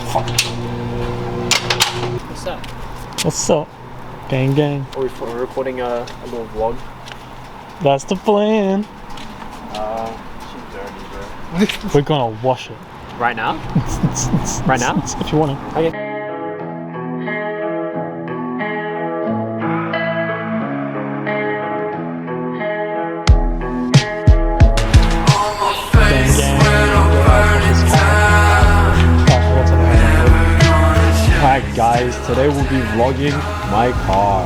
Fuck. What's up? What's up? Gang gang. Are we recording a little vlog? That's the plan. She's dirty, bro. We're gonna wash it. Right now? Right now? If you want to. Okay. Alright guys, today we'll be vlogging my car.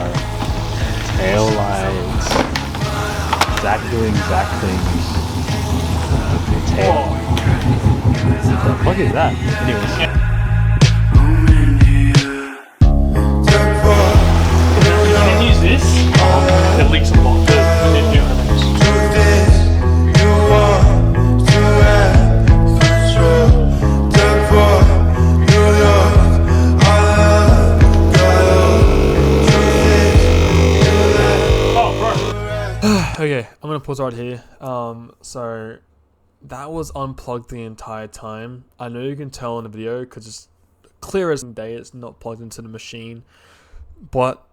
Tail lights. Zach doing Zach things. Tail. What the fuck is that? Anyways. You can use this. It leaks a lot. Okay, I'm gonna pause right here. So that was unplugged the entire time. I know you can tell in the video because it's clear as day it's not plugged into the machine, but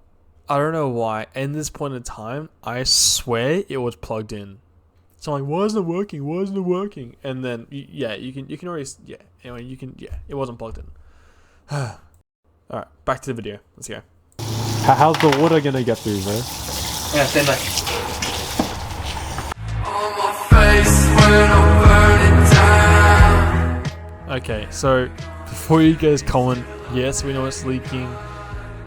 I don't know why. In this point in time, I swear it was plugged in. So I'm like, why isn't it working? Why isn't it working? And then yeah, you can already Anyway, it wasn't plugged in. All right, back to the video. Let's go. How's the water gonna get through, bro? Yeah, stand back. Okay, so before you guys comment, yes, we know it's leaking.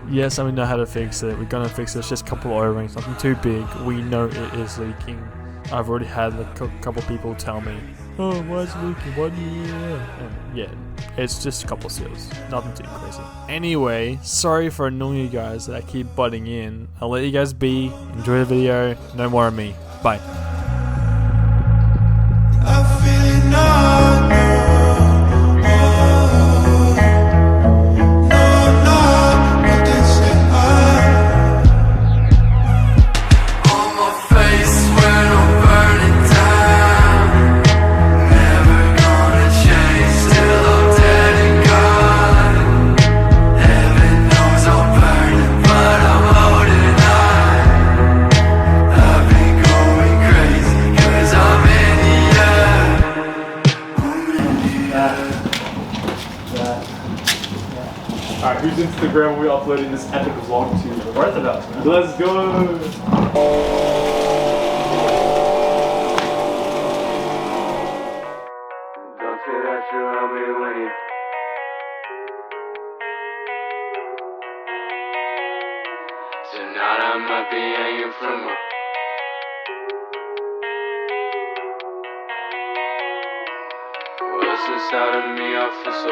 Yes, and we know how to fix it. We're gonna fix it. It's just a couple of O-rings, nothing too big. We know it is leaking. I've already had a couple people tell me, oh, why is it leaking? Why do you... Yeah, it's just a couple of seals. Nothing too crazy. Anyway, sorry for annoying you guys that I keep butting in. I'll let you guys be. Enjoy the video. No more of me. Bye. Alright, whose Instagram are we uploading this epic vlog to? Both of us, man. Let's go! Don't say that you love me when you... Tonight I might be hanging from a... What's inside of me, I feel so...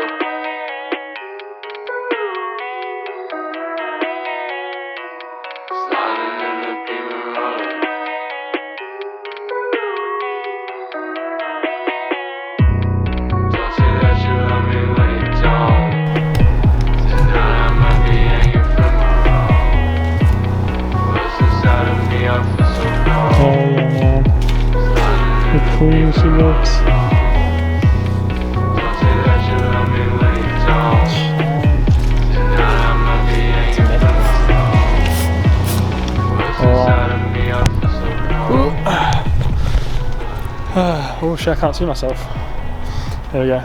Clean she looks. Oh shit, I can't see myself. There we go.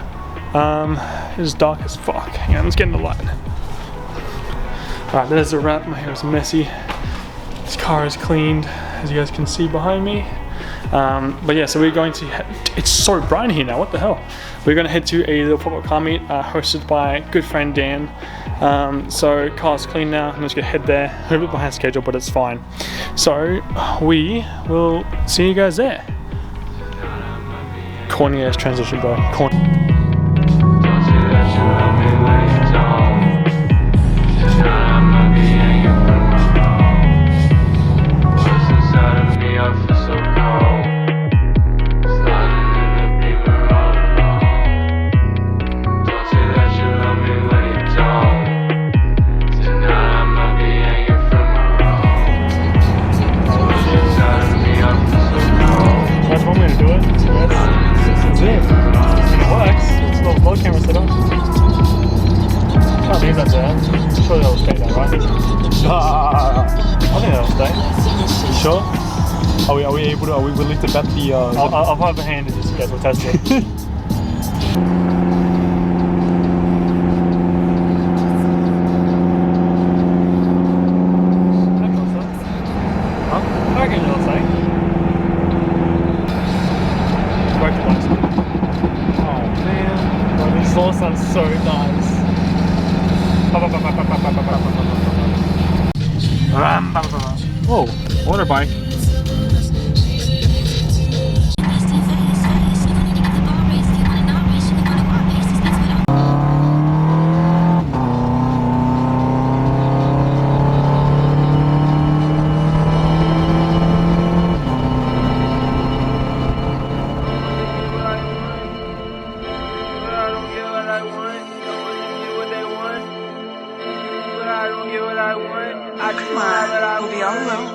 It's dark as fuck. Hang on, let's get in the light. Alright, there's a wrap. My hair is messy. This car is cleaned, as you guys can see behind me. But yeah, so we're going to it's so bright here now, what the hell. We're going to head to a little pop-up car meet hosted by good friend Dan. So car's clean now, I'm just going to head there. A little bit behind schedule, but it's fine. So we will see you guys there. Corny ass transition, bro. Corny. It works. It's a little vlog camera set up. leave that there. Surely they'll stay there, right? I think they'll stay. You sure? Are we willing to bet the? I'll have a hand in this, guys. We'll test it. Sounds so nice. Whoa, water bike. Come on, we'll be all alone.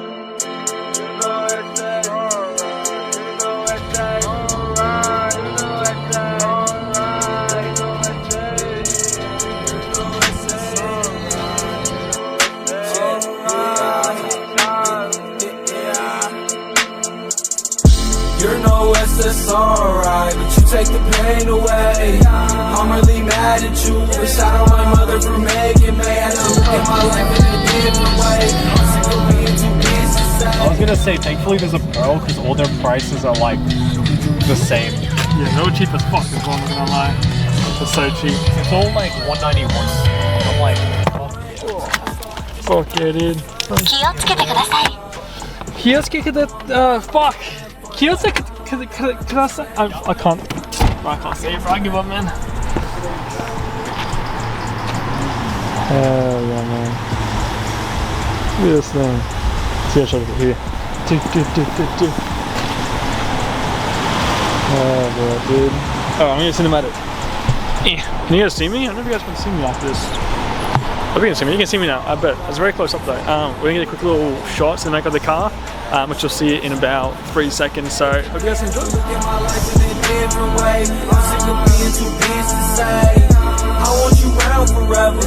You know it's alright, but you take the pain away. I'm really mad at you. Wish I don't my mother for making me. Had to look at my life in a different way. I'm sick of being too busy to say. I was gonna say, thankfully there's a Pro because all their prices are like the same. Yeah, they were cheap as fuck as well, I'm not gonna lie. It's so cheap. It's all like $191. I'm like, Fuck yeah, dude. Fuck! I can't say it, bro. I give up, man. Hell yeah, man. Look at this thing. See, I showed it here. Oh, bro, dude. Oh, I'm gonna cinematic. Can you guys see me? I don't know if you guys can see me after this. I hope you can see me. You can see me now, I bet. It's very close up though. We're gonna get a quick little shot to make of the car, which you'll see in about 3 seconds. So, hope you guys enjoy. I want you around forever,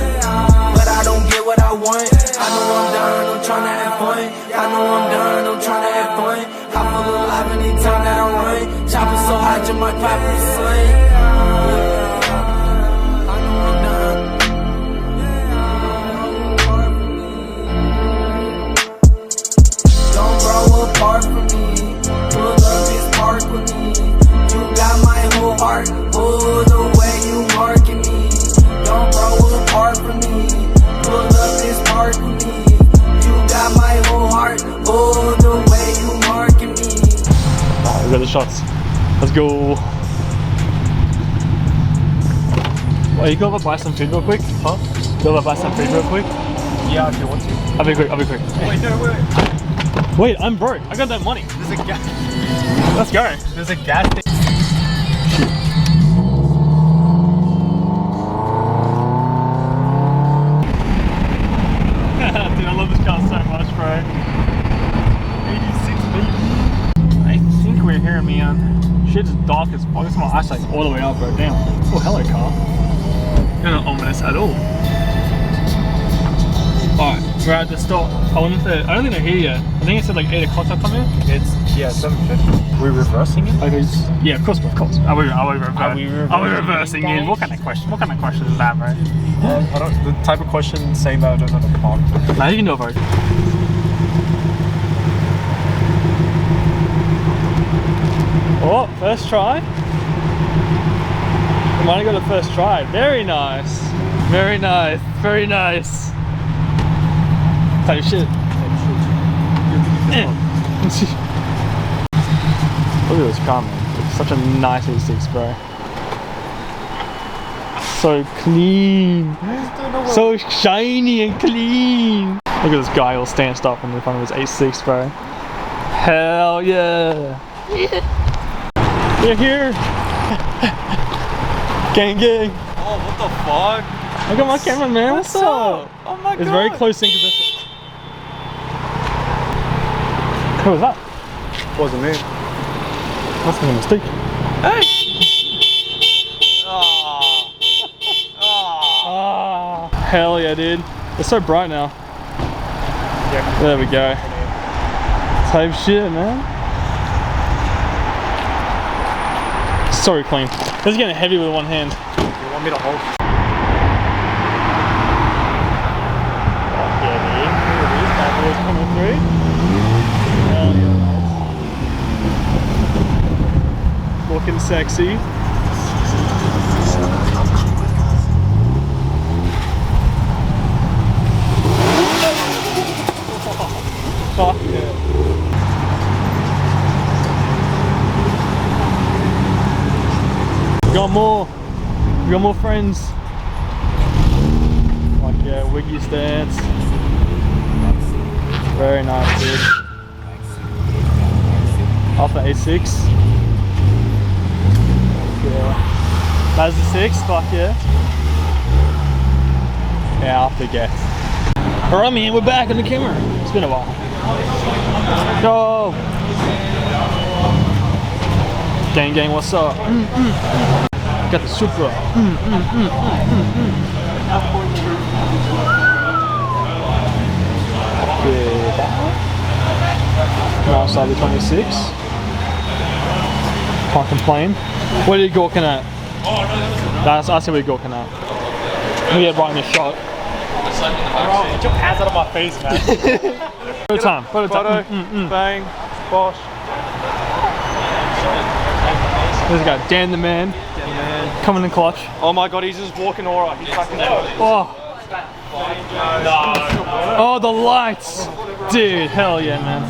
but I don't get what I want. I know I'm done, I'm trying to have fun. I know I'm done, I'm trying to have fun. I feel alive anytime that I run. Chopping so hot, you might pop the sun. Apart from me, pull up this park with me. You got my whole heart, oh, the way you marking me. Don't grow apart from me, pull up this park with me. You got my whole heart, oh, the way you marking me. Alright, we got the shots. Let's go. Oh, you go over buy some food real quick? Huh? Go over buy some food real quick? yeah, if you want to. I'll be quick, I'll be quick. Wait, no, wait. Wait, I'm broke. I got that money. There's a gas. Let's go. There's a gas station. Dude, I love this car so much, bro. 86 baby. I think we're here, man. Shit's dark as fuck. It's my eyesight's all the way up, bro. Damn. Oh, hello, car. You're not ominous at all. Alright, we're at the stop. I don't think they're here yet. I think it said like 8 o'clock they'll come in. It's, yeah, 7:50. We're reversing it? Okay, yeah, of course. Are we reversing reversing in? What kind of question is that, bro? I don't, the type of question saying that I don't know the park. Now you can know, bro. Oh, first try. We might have got a first try. Very nice. Very nice. Very nice. Type shit. Look at this car, man. It's such a nice E6, bro. So clean. So shiny and clean. Look at this guy all stanced up in the front of his A6, bro. Hell yeah. We're here. Gang gang. Oh, what the fuck? Look at my camera, man. What's up? Oh my god. It's very close in because this. Who was that? Wasn't me. Must have been a mistake. Hey! Oh. Oh. Hell yeah, dude. It's so bright now. Yeah. There we go. Type shit, man. So clean. This is getting heavy with one hand. You want me to hold? Yeah, dude. Look at these bad boys coming through. Hell yeah, mate. Looking sexy. Fuck yeah. We got more friends. Like yeah, wiggy stance. Very nice, dude. Alpha A6. Yeah. Mazda 6, fuck yeah. Yeah, I forget. Alright man, we're back on the camera. It's been a while. Go! Gang, what's up? Got the Supra. Now Sabi 26. Can't complain. What are you gawking at? That's I see what you're gawking at. We get right in the shot. Get your hands out of my face, man. Photo time. Photo. Bang. Bosh. There's a guy, Dan the man. Coming in clutch. Oh my god, he's just walking alright. He's fucking Oh. Oh, the lights. Dude, hell yeah, man.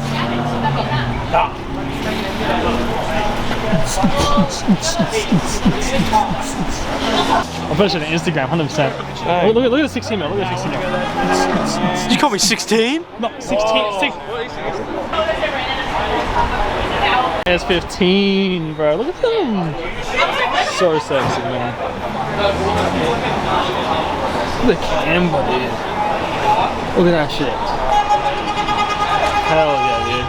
I'll put it on Instagram, 100%. Look at the 16 mil, look at the 16 mil. You call me 16? No, 16. It's 15, bro. Look at them. So sexy, man. Look at the camber, dude. Look at that shit. Hell yeah, dude.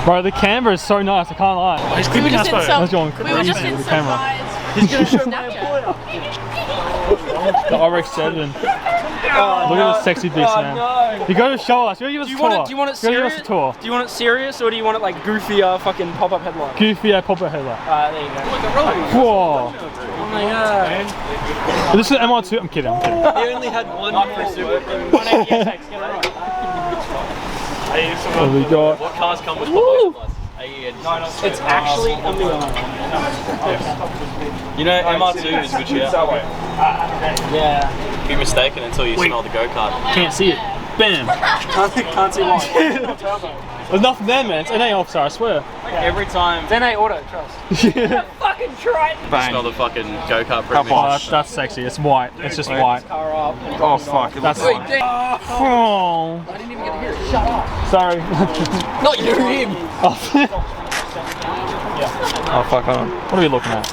Bro, the camera is so nice, I can't lie. He's creeping us, bro. Let's go on crazy with the camera. He's gonna show my employer. The RX-7. Look at this sexy beast, man. No. You gotta show us. You gotta give us a tour. Do you want it You gotta give serious? us a tour. Do you want it serious or do you want it like goofy fucking pop-up headlight? Goofy pop-up headlight. There you go. Whoa. Oh my god. This is MR2. I'm kidding. He only had one for super. What we got? What cars come with Woo! It's actually a million. You know, MR2 is good shit. Yeah. Be mistaken until you smell the go-kart. Can't see it. Bam. Can't see why. There's nothing there, man. It's an NA officer, I swear. Every time Then I auto, trust. Fucking try it. you smell the fucking go-kart premium. Oh, that's sexy. It's white. It's just white. Car up. Oh fuck. That's. Oh. I didn't even get to hear it. Shut up. Sorry. Not you, him. Oh fuck. Hold on. What are we looking at?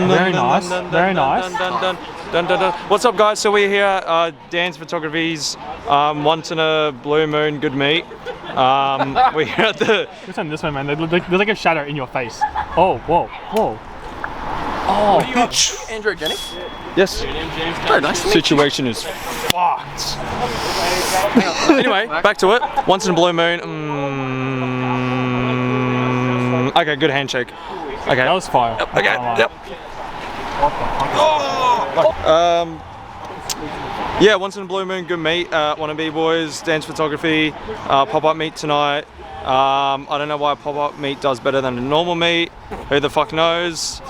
Very nice. Very nice. What's up, guys? So we're here at Dan's Photography's Once in a Blue Moon Good Meet. We're here at the... Turn this way, man. There's like a shadow in your face. Oh, whoa. Oh. Andrew Jenny? Yes. Very nice. Situation is fucked. Anyway, back to it. Once in a Blue Moon. Okay, good handshake. Okay. That was fire. Okay, yep. Yeah, Once in a Blue Moon, good meet. Wannabe boys, Dance Photography, pop-up meet tonight. I don't know why a pop-up meet does better than a normal meet. Who the fuck knows?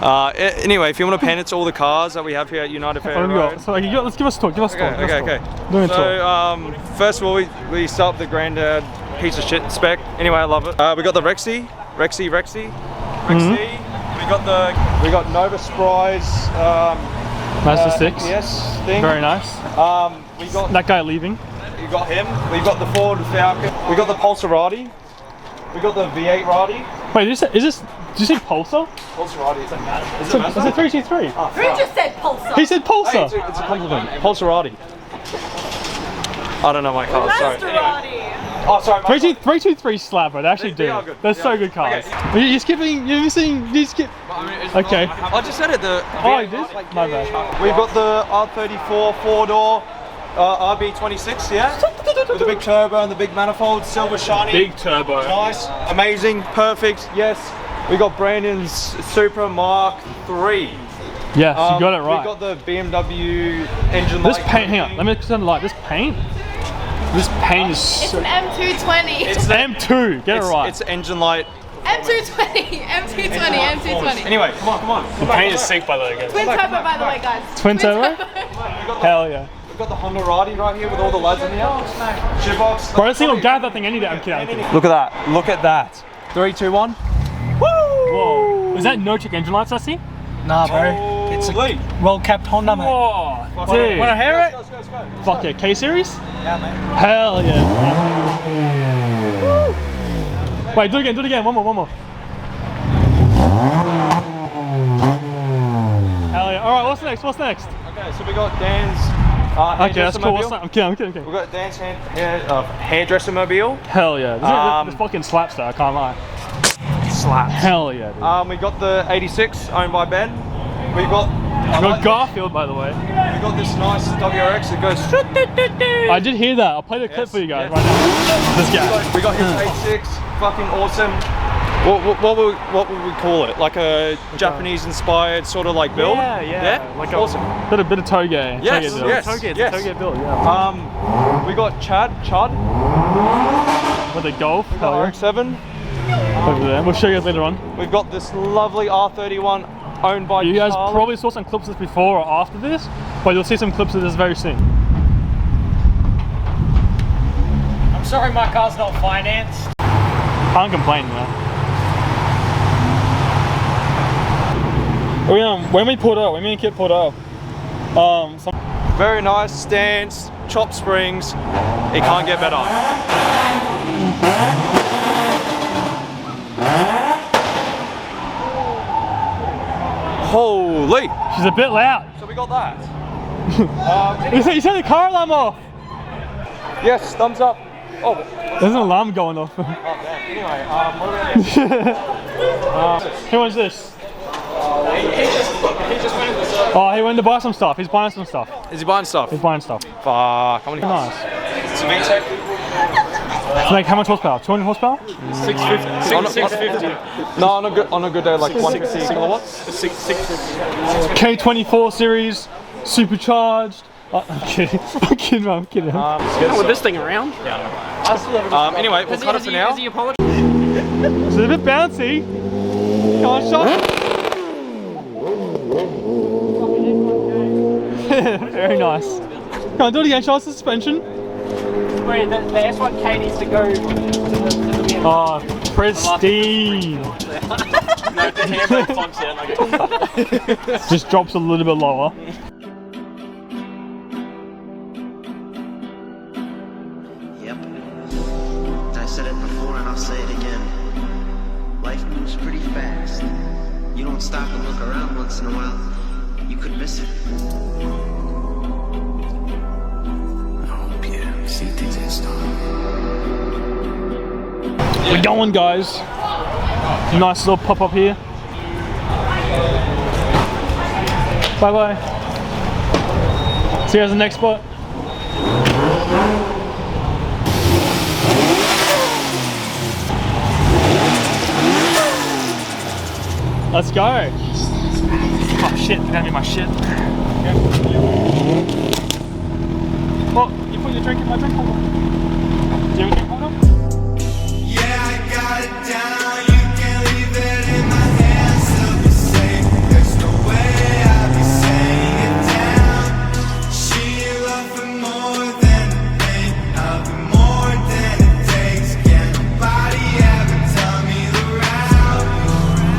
Anyway, if you want to pan it to all the cars that we have here at United Fair Road. So let's give us a talk. Give us a talk. Okay. Doing a talk. So, first of all, we start with the granddad piece of shit spec. Anyway, I love it. We got the Rexy. We got Nova Spry's Mazda 6. Yes, thing. Very nice. We got That guy leaving. You got him. We got the Ford Falcon. We got the Pulsarati. We got the V8 Rati. Wait, did you say Pulsar? Pulsarati. Is It's a 323. Who just said Pulsar? He said Pulsar. It's a compliment. Pulsarati. I don't know my car. Sorry. Maserati. Oh, sorry. 323 slab, bro. They actually They do. are good. They're They so are good cars. Okay. You're skipping. You're missing. You skip. Okay. I just said it. Oh, you did? My bad. We've got the R34 4-door RB26, yeah? With the big turbo and the big manifold, silver shiny. Big turbo. Nice, amazing, perfect, yes. We got Brandon's Supra Mark III. Yes, you got it right. We got the BMW engine This light. paint, hang on, let me turn the light. This paint is It's so... an M220. It's M2, get it right. It's engine light. M220, M220, M220. Anyway, come on. The paint is sick, by the way, guys. Twin turbo, by the way, guys. Twin turbo? Hell yeah. We've got the Honda Radi right here with all the lads in here. Shitbox. Bro, this thing will grab that thing any day. I'm kidding. Look at that. Look at that. 3, 2, 1. Woo! Whoa. Is that no-trick engine lights I see? Nah, bro. It's a well-capped Honda, mate. Whoa. Dude. Wanna hear it? Let's go. Fuck yeah. K-Series? Yeah, mate. Hell yeah. Wait, do it again. One more. Hell yeah. Alright, what's next? Okay, so we got Dan's Okay, that's cool. hairdresser-mobile. I'm kidding. We got Dan's hairdresser mobile. Hell yeah. This fucking slaps though, I can't lie. Slaps. Hell yeah, dude. We got the 86 owned by Ben. We got Garfield, by the way. We got this nice WRX that goes. I did hear that. I'll play the clip for you guys yes. right now. This guy. We got his 86, fucking awesome. What would we call it? Like a Japanese inspired sort of like build? Yeah. Like awesome. Bit of toge. Yes, build. yes, Toge build, yeah. We got Chud With the Golf. we got RX-7. Over there. We'll show you guys later on. We've got this lovely R31 owned by You guys Charlie. probably saw some clips of this before or after this, but you'll see some clips of this very soon. I'm sorry my car's not financed. Can't complain, man. When we pulled up, when me and Kit pulled up, Very nice stance, chop springs. It can't get better. Holy! she's a bit loud. So we got that. You said the car alarm off. Yes, thumbs up. Oh, There's an alarm going off. damn. Anyway, what are we gonna Who wants this? He just went in the Oh, he went to buy some stuff. He's buying some stuff. Is he buying stuff? He's buying stuff. Fuck, how many? Nice. It's a VTEC. It's like how much horsepower? 200 horsepower? 650. No, on a good day, like 150 kilowatts. 650. K24 series, supercharged. I'm kidding. I'm kidding. With this thing around? Anyway, we'll cut it for now. Has he apologized? It's a bit bouncy. Come on, shot. Very nice. Come on, do it again. Show us the suspension. Wait, the S1K needs to go to the Oh, pristine. No, the handbrake plunks down. Just drops a little bit lower. Yep. I said it before and I'll say it again. Life moves pretty fast. You don't stop and look around once in a while, you could miss it. I hope you see things as We're going, guys. Nice little pop up here. Bye bye. See you guys in the next spot. Let's go. Oh shit, it's gonna be my shit. Oh, you put your drink in my drink holder. Do you have a drink holder? Yeah, I got it down. You can't leave it in my hands. Still be safe. There's no way I'll be saying it down. She love for more than a thing. I'll be more than it takes. Can nobody ever tell me the route?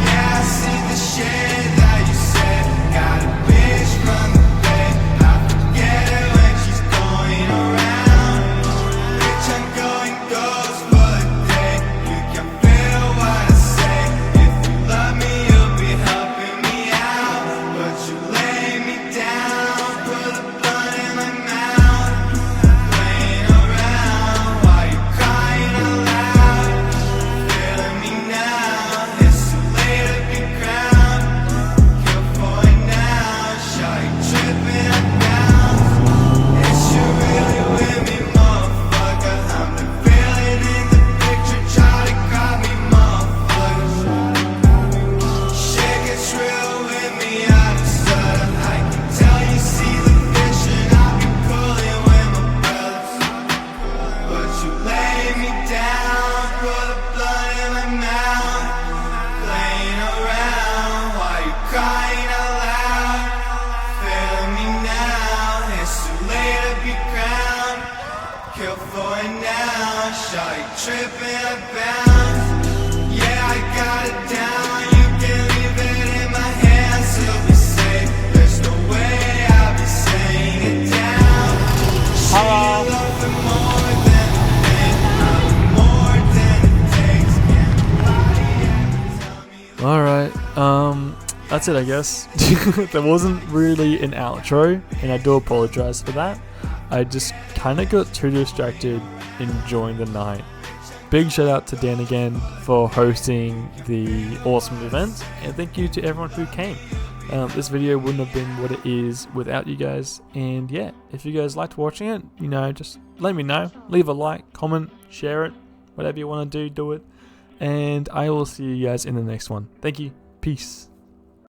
Yeah, I see the shade that you said. Got a bitch from the bay. I forget it when she's going around. Bitch, I'm going. going down, shawty tripping about. Yeah, I got it down. You can leave it in my hands to be safe. There's no way I'll be saying it down. She loves it more than it takes. Alright, that's it I guess. There wasn't really an outro, and I do apologize for that. I just kind of got too distracted enjoying the night. Big shout out to Dan again for hosting the awesome event, and thank you to everyone who came. This video wouldn't have been what it is without you guys, and yeah, if you guys liked watching it, you know, just let me know. Leave a like, comment, share it, whatever you want to do it. And I will see you guys in the next one. Thank you. Peace.